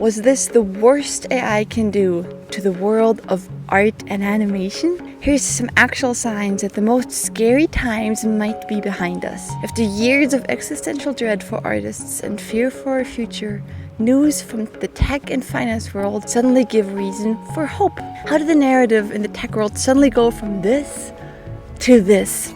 Was this the worst AI can do to the world of art and animation? Here's some actual signs that the most scary times might be behind us. After years of existential dread for artists and fear for our future, news from the tech and finance world suddenly give reason for hope. How did the narrative in the tech world suddenly go from this to this?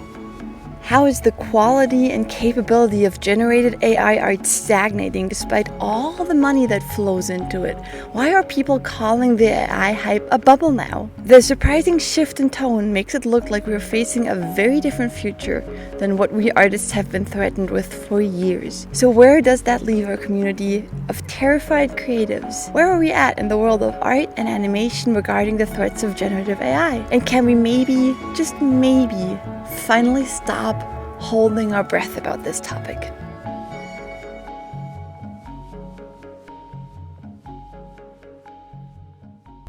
How is the quality and capability of generated AI art stagnating despite all the money that flows into it? Why are people calling the AI hype a bubble now? The surprising shift in tone makes it look like we're facing a very different future than what we artists have been threatened with for years. So where does that leave our community of terrified creatives? Where are we at in the world of art and animation regarding the threats of generative AI? And can we maybe, just maybe, finally stop holding our breath about this topic?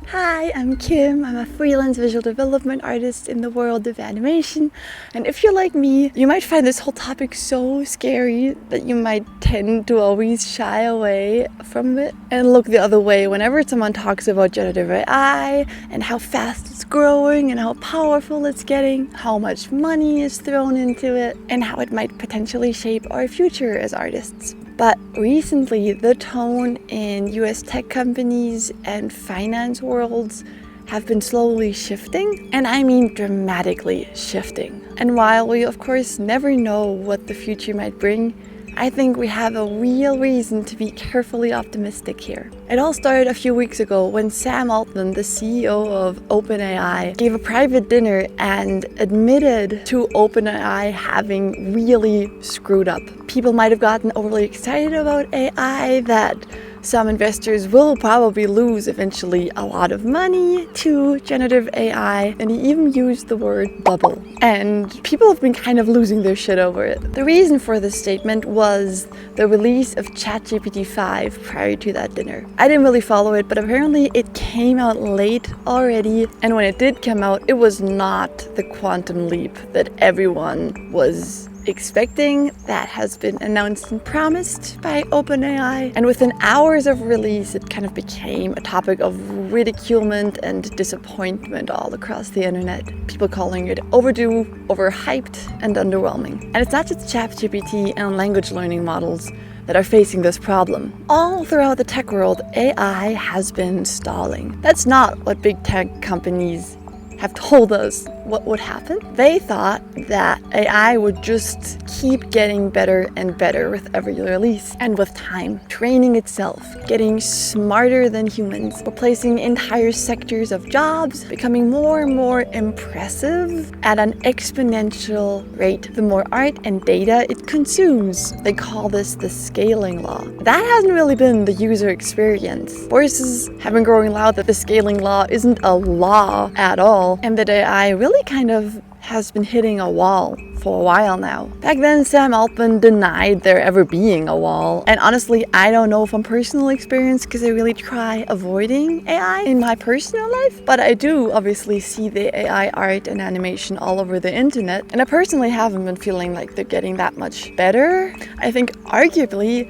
Hi, I'm Kim. I'm a freelance visual development artist in the world of animation. And if you're like me, you might find this whole topic so scary that you might tend to always shy away from it and look the other way whenever someone talks about generative AI and how fast it's growing and how powerful it's getting, how much money is thrown into it, and how it might potentially shape our future as artists. But recently, the tone in US tech companies and finance worlds have been slowly shifting, and I mean dramatically shifting. And while we of course never know what the future might bring, I think we have a real reason to be carefully optimistic here. It all started a few weeks ago when Sam Altman, the CEO of OpenAI, gave a private dinner and admitted to OpenAI having really screwed up. People might have gotten overly excited about AI, that some investors will probably lose eventually a lot of money to generative AI, and he even used the word bubble. And people have been kind of losing their shit over it. The reason for this statement was the release of ChatGPT 5 prior to that dinner. I didn't really follow it, but apparently it came out late already, and when it did come out, it was not the quantum leap that everyone was expecting. That has been announced and promised by OpenAI, and within hours of release it kind of became a topic of ridiculement and disappointment all across the internet. People calling it overdue, overhyped, and underwhelming. And it's not just ChatGPT and language learning models that are facing this problem. All throughout the tech world, AI has been stalling. That's not what big tech companies have told us what would happen. They thought that AI would just keep getting better and better with every release, and with time, training itself, getting smarter than humans, replacing entire sectors of jobs, becoming more and more impressive at an exponential rate the more art and data it consumes. They call this the scaling law. That hasn't really been the user experience. Voices have been growing loud that the scaling law isn't a law at all, and that AI really kind of has been hitting a wall for a while now. Back then, Sam Altman denied there ever being a wall. And honestly, I don't know from personal experience because I really try avoiding AI in my personal life. But I do obviously see the AI art and animation all over the internet. And I personally haven't been feeling like they're getting that much better. I think arguably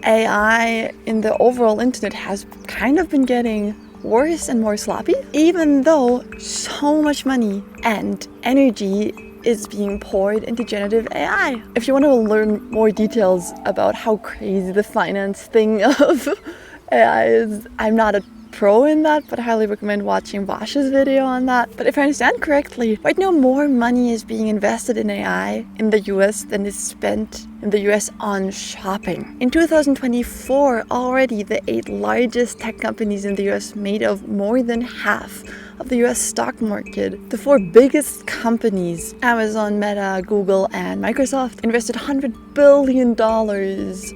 AI in the overall internet has kind of been getting worse and more sloppy, even though so much money and energy is being poured into generative AI. If you want to learn more details about how crazy the finance thing of AI is, I'm not a pro in that, but I highly recommend watching Vash's video on that. But if I understand correctly, right now more money is being invested in AI in the US than is spent in the US on shopping. In 2024, already the 8 largest tech companies in the US made up more than half of the US stock market. The 4 biggest companies, Amazon, Meta, Google, and Microsoft, invested $100 billion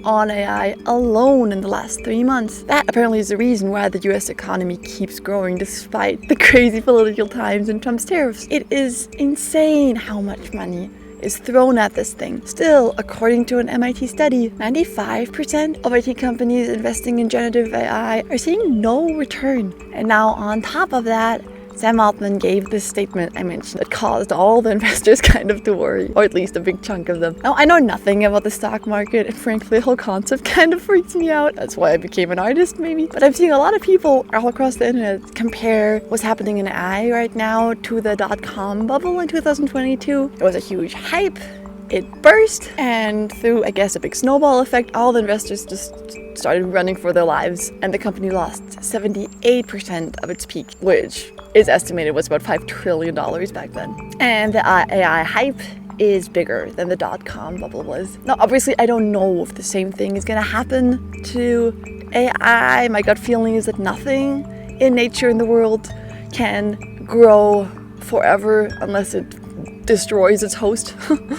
on AI alone in the last 3 months. That apparently is the reason why the US economy keeps growing despite the crazy political times and Trump's tariffs. It is insane how much money is thrown at this thing. Still, according to an MIT study, 95% of IT companies investing in generative AI are seeing no return. And now on top of that, Sam Altman gave this statement I mentioned that caused all the investors kind of to worry, or at least a big chunk of them. Now, I know nothing about the stock market, and frankly, the whole concept kind of freaks me out. That's why I became an artist, maybe. But I'm seeing a lot of people all across the internet compare what's happening in AI right now to the dot-com bubble in 2022. It was a huge hype. It burst, and through, I guess, a big snowball effect, all the investors just started running for their lives, and the company lost 78% of its peak, which is estimated was about $5 trillion back then. And the AI hype is bigger than the dot-com bubble was. Now, obviously, I don't know if the same thing is going to happen to AI. My gut feeling is that nothing in nature in the world can grow forever unless it destroys its host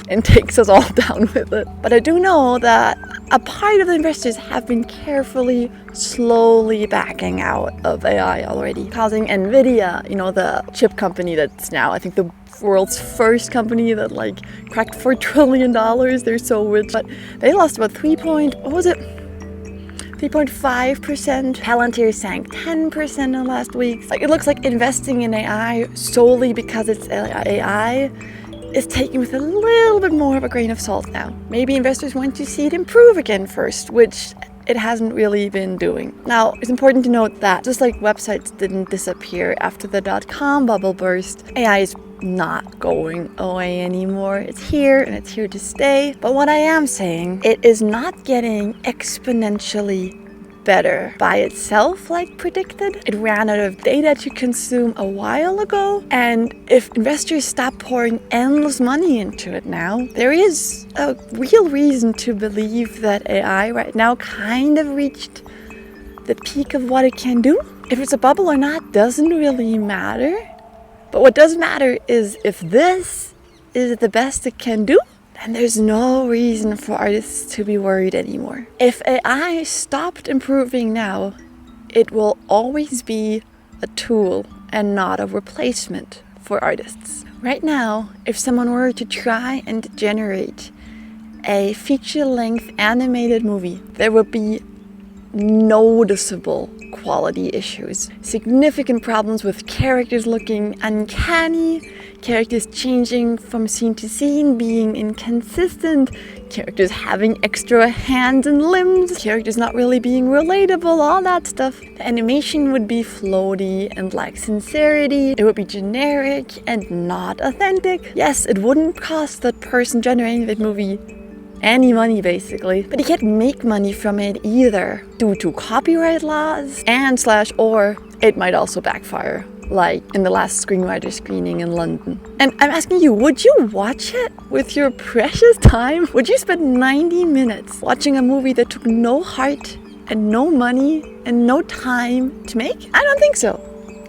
and takes us all down with it. But I do know that a part of the investors have been carefully, slowly backing out of AI already, causing Nvidia, the chip company that's now, I think, the world's first company that cracked $4 trillion. They're so rich, but they lost about 3.5%. Palantir sank 10% in last week. It looks like investing in AI solely because it's AI is taken with a little bit more of a grain of salt now. Maybe investors want to see it improve again first, which it hasn't really been doing. Now, it's important to note that just like websites didn't disappear after the dot-com bubble burst, AI is not going away anymore. It's here and it's here to stay. But what I am saying, it is not getting exponentially better by itself like predicted. It ran out of data to consume a while ago, and if investors stop pouring endless money into it now, there is a real reason to believe that AI right now kind of reached the peak of what it can do. If it's a bubble or not doesn't really matter, but what does matter is if this is the best it can do, and there's no reason for artists to be worried anymore. If AI stopped improving now, it will always be a tool and not a replacement for artists. Right now, if someone were to try and generate a feature-length animated movie, there would be noticeable quality issues. Significant problems with characters looking uncanny, characters changing from scene to scene, being inconsistent, characters having extra hands and limbs, characters not really being relatable, all that stuff. The animation would be floaty and lack sincerity. It would be generic and not authentic. Yes, it wouldn't cost that person generating that movie any money, basically, but he can't make money from it either due to copyright laws or it might also backfire, like in the last screenwriter screening in London. And I'm asking you, would you watch it with your precious time? Would you spend 90 minutes watching a movie that took no heart and no money and no time to make? I don't think so.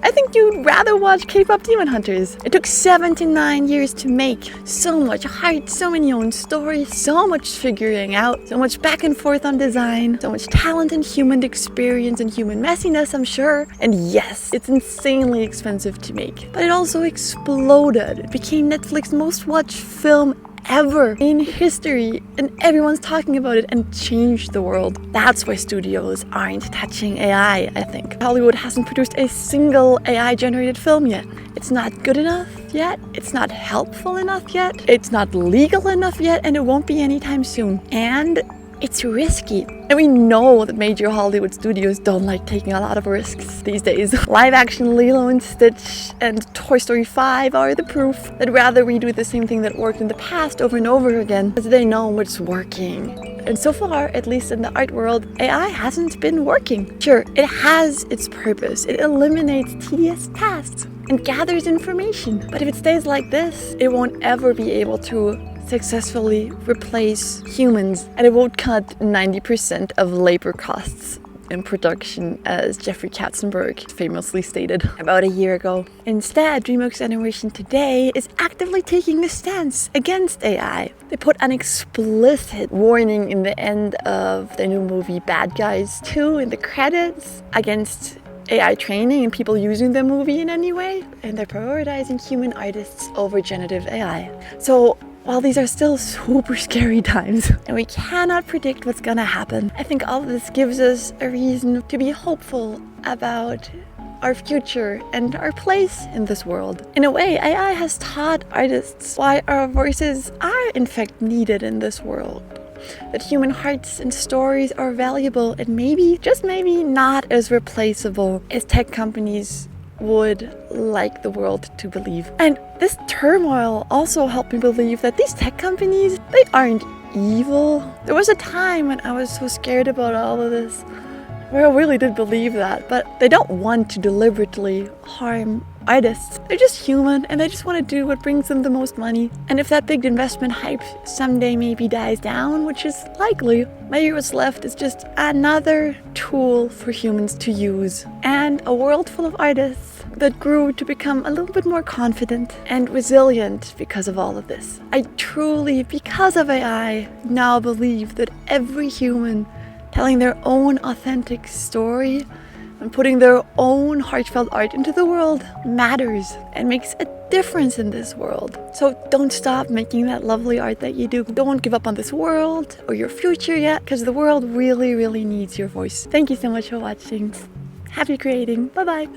I think you'd rather watch K-pop Demon Hunters. It took 7 to 9 years to make. So much heart, so many own stories, so much figuring out, so much back and forth on design, so much talent and human experience and human messiness, I'm sure. And yes, it's insanely expensive to make. But it also exploded. It became Netflix's most watched film ever in history, and everyone's talking about it, and changed the world. That's why studios aren't touching AI, I think. Hollywood hasn't produced a single AI-generated film yet. It's not good enough yet, it's not helpful enough yet, it's not legal enough yet, and it won't be anytime soon. And it's risky. And we know that major Hollywood studios don't like taking a lot of risks these days. Live action Lilo and Stitch and Toy Story 5 are the proof. They'd rather redo the same thing that worked in the past over and over again because they know what's working. And so far, at least in the art world, AI hasn't been working. Sure, it has its purpose. It eliminates tedious tasks and gathers information. But if it stays like this, it won't ever be able to successfully replace humans, and it won't cut 90% of labor costs in production, as Jeffrey Katzenberg famously stated about a year ago. Instead, DreamWorks Animation today is actively taking a stance against AI. They put an explicit warning in the end of their new movie Bad Guys 2 in the credits against AI training and people using the movie in any way, and they're prioritizing human artists over generative AI. So while these are still super scary times and we cannot predict what's gonna happen, I think all of this gives us a reason to be hopeful about our future, and our place in this world. In a way, AI has taught artists why our voices are in fact needed in this world. That human hearts and stories are valuable and maybe, just maybe, not as replaceable as tech companies would like the world to believe. And this turmoil also helped me believe that these tech companies, they aren't evil. There was a time when I was so scared about all of this, where I really did believe that, but they don't want to deliberately harm artists. They're just human and they just want to do what brings them the most money. And if that big investment hype someday maybe dies down, which is likely, maybe what's left is just another tool for humans to use. And a world full of artists that grew to become a little bit more confident and resilient because of all of this. I truly, because of AI, now believe that every human telling their own authentic story and putting their own heartfelt art into the world matters and makes a difference in this world. So don't stop making that lovely art that you do. Don't give up on this world or your future yet, because the world really, really needs your voice. Thank you so much for watching. Happy creating. Bye-bye.